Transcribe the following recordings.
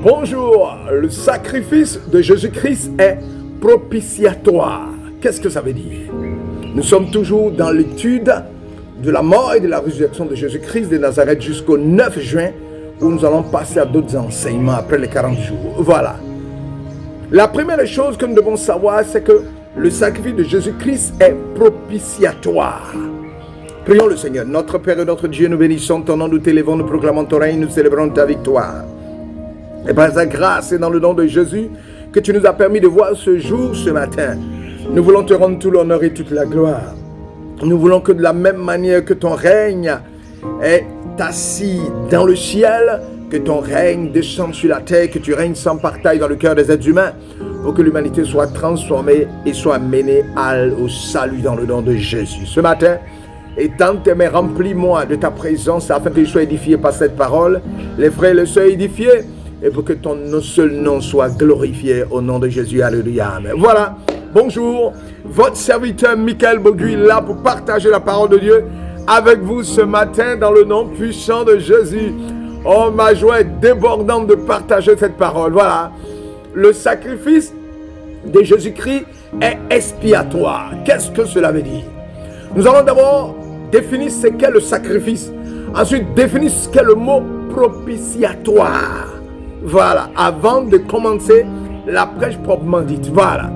Bonjour, le sacrifice de Jésus-Christ est propitiatoire. Qu'est-ce que ça veut dire? Nous sommes toujours dans l'étude de la mort et de la résurrection de Jésus-Christ de Nazareth jusqu'au 9 juin où nous allons passer à d'autres enseignements après les 40 jours. Voilà. La première chose que nous devons savoir, c'est que le sacrifice de Jésus-Christ est propitiatoire. Prions le Seigneur. Notre Père et notre Dieu, nous bénissons ton nom, nous t'élevons, nous proclamons ton règne, nous célébrons ta victoire. Et par ta grâce et dans le nom de Jésus, que tu nous as permis de voir ce jour, ce matin, nous voulons te rendre tout l'honneur et toute la gloire. Nous voulons que de la même manière que ton règne est assis dans le ciel, que ton règne descende sur la terre, que tu règnes sans partage dans le cœur des êtres humains, pour que l'humanité soit transformée et soit menée au salut dans le nom de Jésus. Ce matin, étant aimé, remplis-moi de ta présence afin que je sois édifié par cette parole, les frères et les sœurs édifiés, et pour que ton seul nom soit glorifié au nom de Jésus. Alléluia. Amen. Voilà. Bonjour. Votre serviteur Michael Boguy là pour partager la parole de Dieu avec vous ce matin dans le nom puissant de Jésus. Oh, ma joie est débordante de partager cette parole. Voilà. Le sacrifice de Jésus-Christ est expiatoire. Qu'est-ce que cela veut dire? Nous allons d'abord définir ce qu'est le sacrifice. Ensuite, définir ce qu'est le mot propitiatoire. Voilà. Avant de commencer la prêche proprement dite. Voilà.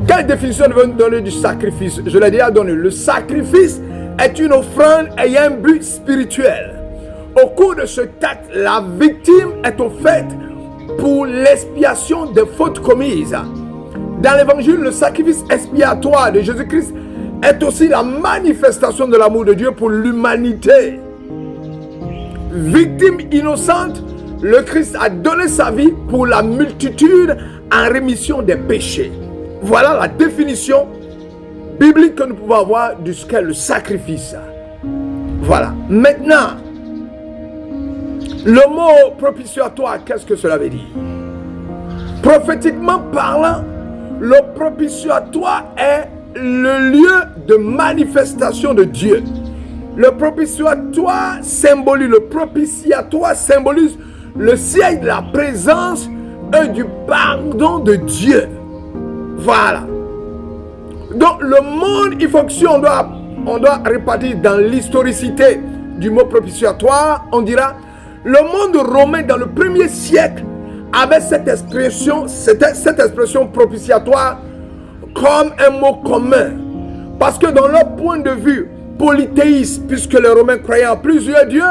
Quelle définition nous donner du sacrifice? Je l'ai déjà donné. Le sacrifice est une offrande ayant un but spirituel. Au cours de ce acte, la victime est offerte pour l'expiation des fautes commises. Dans l'évangile, le sacrifice expiatoire de Jésus-Christ est aussi la manifestation de l'amour de Dieu pour l'humanité. Victime innocente, le Christ a donné sa vie pour la multitude en rémission des péchés. Voilà la définition biblique que nous pouvons avoir de ce qu'est le sacrifice. Voilà. Maintenant, le mot propitiatoire, qu'est-ce que cela veut dire? Prophétiquement parlant, le propitiatoire est le lieu de manifestation de Dieu. Le propitiatoire symbolise le siège de la présence et du pardon de Dieu. Voilà. Donc le monde, il faut que si on doit répartir dans l'historicité du mot propitiatoire, on dira le monde romain dans le 1er siècle avait cette expression propitiatoire comme un mot commun. Parce que dans leur point de vue polythéiste, puisque les Romains croyaient en plusieurs dieux,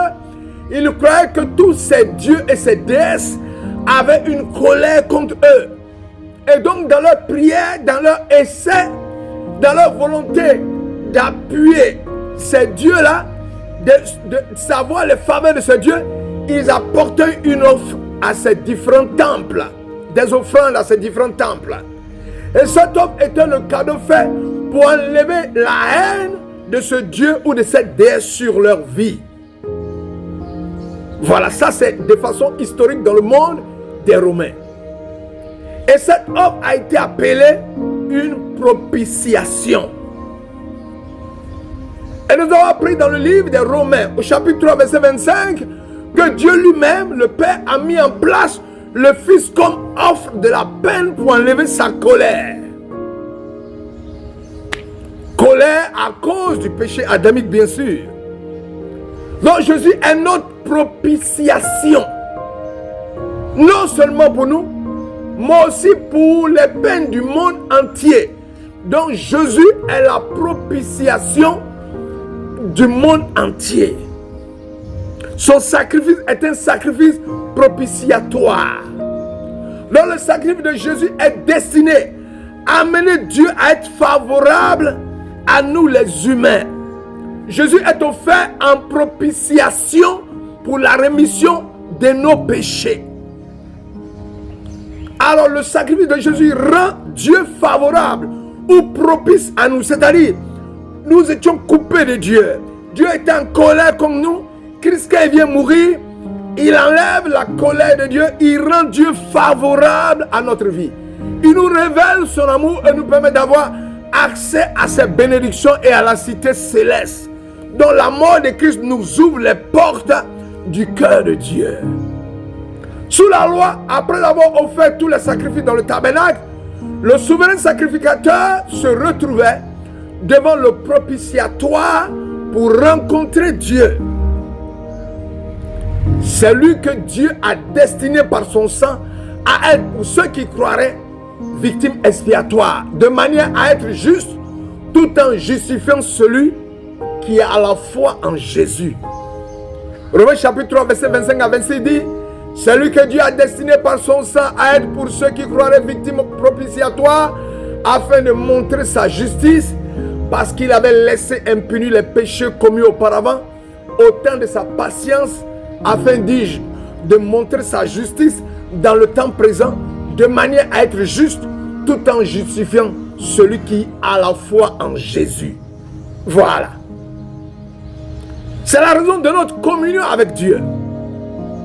ils croyaient que tous ces dieux et ces déesses avaient une colère contre eux. Et donc dans leur prière, dans leur essai, dans leur volonté d'appuyer ces dieux-là, de savoir les faveurs de ces dieux, ils apportaient une offre à ces différents temples, des offrandes à ces différents temples. Et cette offre était le cadeau fait pour enlever la haine de ce Dieu ou de cette déesse sur leur vie. Voilà, ça c'est de façon historique dans le monde des Romains. Et cette offre a été appelée une propitiation. Et nous avons appris dans le livre des Romains, au chapitre 3, verset 25, que Dieu lui-même, le Père, a mis en place le Fils comme offre de la peine pour enlever sa colère. Colère à cause du péché adamique, bien sûr. Donc Jésus est notre propitiation. Non seulement pour nous, mais aussi pour les peines du monde entier. Donc Jésus est la propitiation du monde entier. Son sacrifice est un sacrifice propitiatoire. Donc le sacrifice de Jésus est destiné à amener Dieu à être favorable à nous les humains. Jésus est offert en propitiation pour la rémission de nos péchés. Alors le sacrifice de Jésus rend Dieu favorable ou propice à nous. C'est-à-dire, nous étions coupés de Dieu. Dieu était en colère comme nous. Christ, quand il vient mourir, il enlève la colère de Dieu. Il rend Dieu favorable à notre vie. Il nous révèle son amour et nous permet d'avoir accès à ses bénédictions et à la cité céleste. Donc la mort de Christ nous ouvre les portes du cœur de Dieu. Sous la loi, après avoir offert tous les sacrifices dans le tabernacle, le souverain sacrificateur se retrouvait devant le propitiatoire pour rencontrer Dieu. C'est lui que Dieu a destiné par son sang à être, pour ceux qui croiraient, victime expiatoire, de manière à être juste, tout en justifiant celui qui a la foi en Jésus. Romains chapitre 3, verset 25 à 26 dit: c'est lui que Dieu a destiné par son sang à être pour ceux qui croiraient victime propitiatoire, afin de montrer sa justice, parce qu'il avait laissé impunis les péchés commis auparavant, au temps de sa patience, afin, dis-je, de montrer sa justice dans le temps présent, de manière à être juste, tout en justifiant celui qui a la foi en Jésus. Voilà. C'est la raison de notre communion avec Dieu.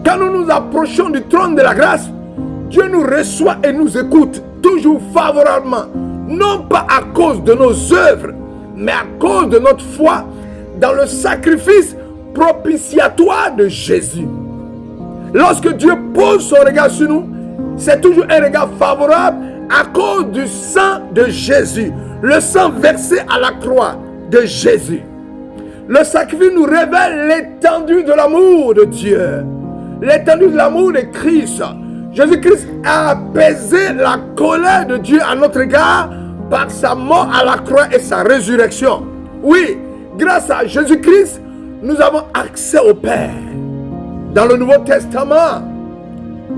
Quand nous nous approchons du trône de la grâce, Dieu nous reçoit et nous écoute toujours favorablement, non pas à cause de nos œuvres, mais à cause de notre foi dans le sacrifice propitiatoire de Jésus. Lorsque Dieu pose son regard sur nous, c'est toujours un regard favorable à cause du sang de Jésus, le sang versé à la croix de Jésus. Le sacrifice nous révèle l'étendue de l'amour de Dieu, l'étendue de l'amour de Christ. Jésus-Christ a apaisé la colère de Dieu à notre égard par sa mort à la croix et sa résurrection. Oui, grâce à Jésus-Christ, nous avons accès au Père. Dans le Nouveau Testament,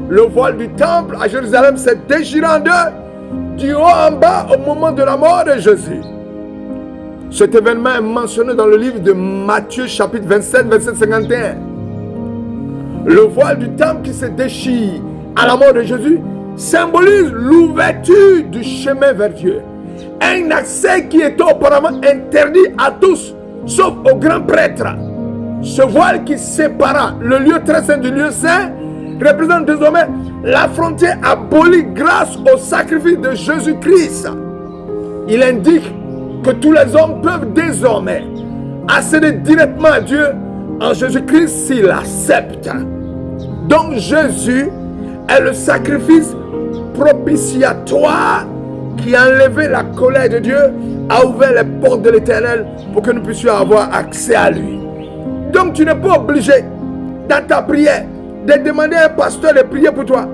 le voile du temple à Jérusalem s'est déchiré en deux, du haut en bas, au moment de la mort de Jésus. Cet événement est mentionné dans le livre de Matthieu, chapitre 27, verset 51. Le voile du temple qui se déchire à la mort de Jésus symbolise l'ouverture du chemin vers Dieu. Un accès qui était auparavant interdit à tous, sauf aux grands prêtres. Ce voile qui sépara le lieu très saint du lieu saint représente désormais la frontière abolie grâce au sacrifice de Jésus-Christ. Il indique que tous les hommes peuvent désormais accéder directement à Dieu en Jésus-Christ s'ils l'acceptent. Donc Jésus est le sacrifice propitiatoire qui a enlevé la colère de Dieu, a ouvert les portes de l'Éternel pour que nous puissions avoir accès à lui. Donc tu n'es pas obligé dans ta prière de demander à un pasteur de prier pour toi,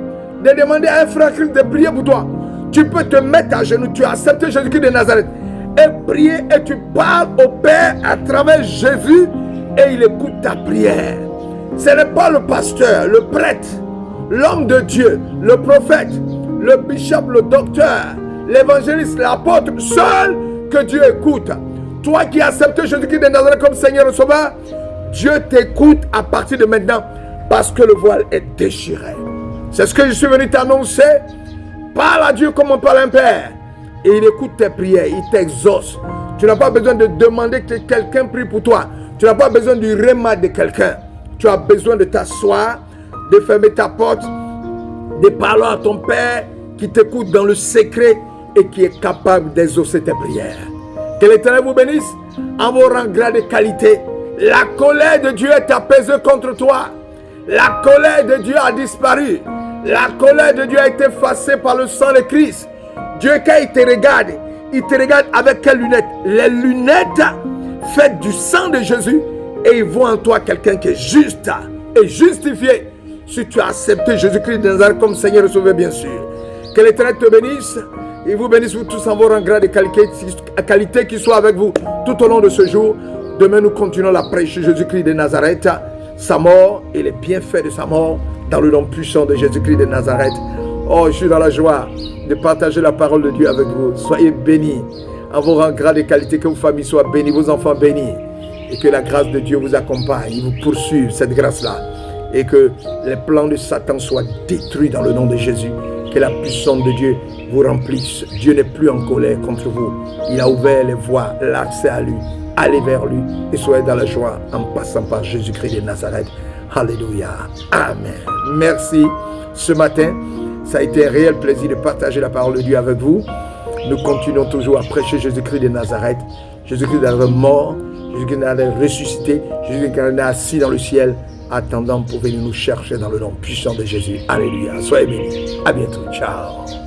de demander à un frère Christ de prier pour toi. Tu peux te mettre à genoux, tu as accepté Jésus-Christ de Nazareth et prier, et tu parles au Père à travers Jésus et il écoute ta prière. Ce n'est pas le pasteur, le prêtre, l'homme de Dieu, le prophète, le bishop, le docteur, l'évangéliste, l'apôtre seul que Dieu écoute. Toi qui as accepté Jésus-Christ de Nazareth comme Seigneur et Sauveur, Dieu t'écoute à partir de maintenant parce que le voile est déchiré. C'est ce que je suis venu t'annoncer. Parle à Dieu comme on parle à un père. Et il écoute tes prières, il t'exauce. Tu n'as pas besoin de demander que quelqu'un prie pour toi. Tu n'as pas besoin du remède de quelqu'un. Tu as besoin de t'asseoir, de fermer ta porte, de parler à ton Père qui t'écoute dans le secret et qui est capable d'exaucer tes prières. Que l'Éternel vous bénisse en vos rangs grades de qualité. La colère de Dieu est apaisée contre toi. La colère de Dieu a disparu. La colère de Dieu a été effacée par le sang de Christ. Dieu, quand il te regarde avec quelles lunettes? Les lunettes faites du sang de Jésus, et il voit en toi quelqu'un qui est juste et justifié si tu as accepté Jésus-Christ de Nazareth comme Seigneur et Sauveur, bien sûr. Que l'Éternel te bénisse. Il vous bénisse vous tous en vos rangs grades de qualité qui soit avec vous tout au long de ce jour. Demain, nous continuons la prêche de Jésus-Christ de Nazareth, sa mort et les bienfaits de sa mort dans le nom puissant de Jésus-Christ de Nazareth. Oh, je suis dans la joie de partager la parole de Dieu avec vous. Soyez bénis en vos rangs grades de qualité, que vos familles soient bénies, vos enfants bénis, et que la grâce de Dieu vous accompagne, il vous poursuive cette grâce-là, et que les plans de Satan soient détruits dans le nom de Jésus. Que la puissance de Dieu vous remplisse. Dieu n'est plus en colère contre vous. Il a ouvert les voies, l'accès à lui. Allez vers lui et soyez dans la joie en passant par Jésus-Christ de Nazareth. Alléluia. Amen. Merci. Ce matin, ça a été un réel plaisir de partager la parole de Dieu avec vous. Nous continuons toujours à prêcher Jésus-Christ de Nazareth. Jésus-Christ est mort. Jésus-Christ est ressuscité. Jésus-Christ est assis dans le ciel. Attendant, pouvez nous chercher dans le nom puissant de Jésus. Alléluia. Soyez bénis. À bientôt. Ciao.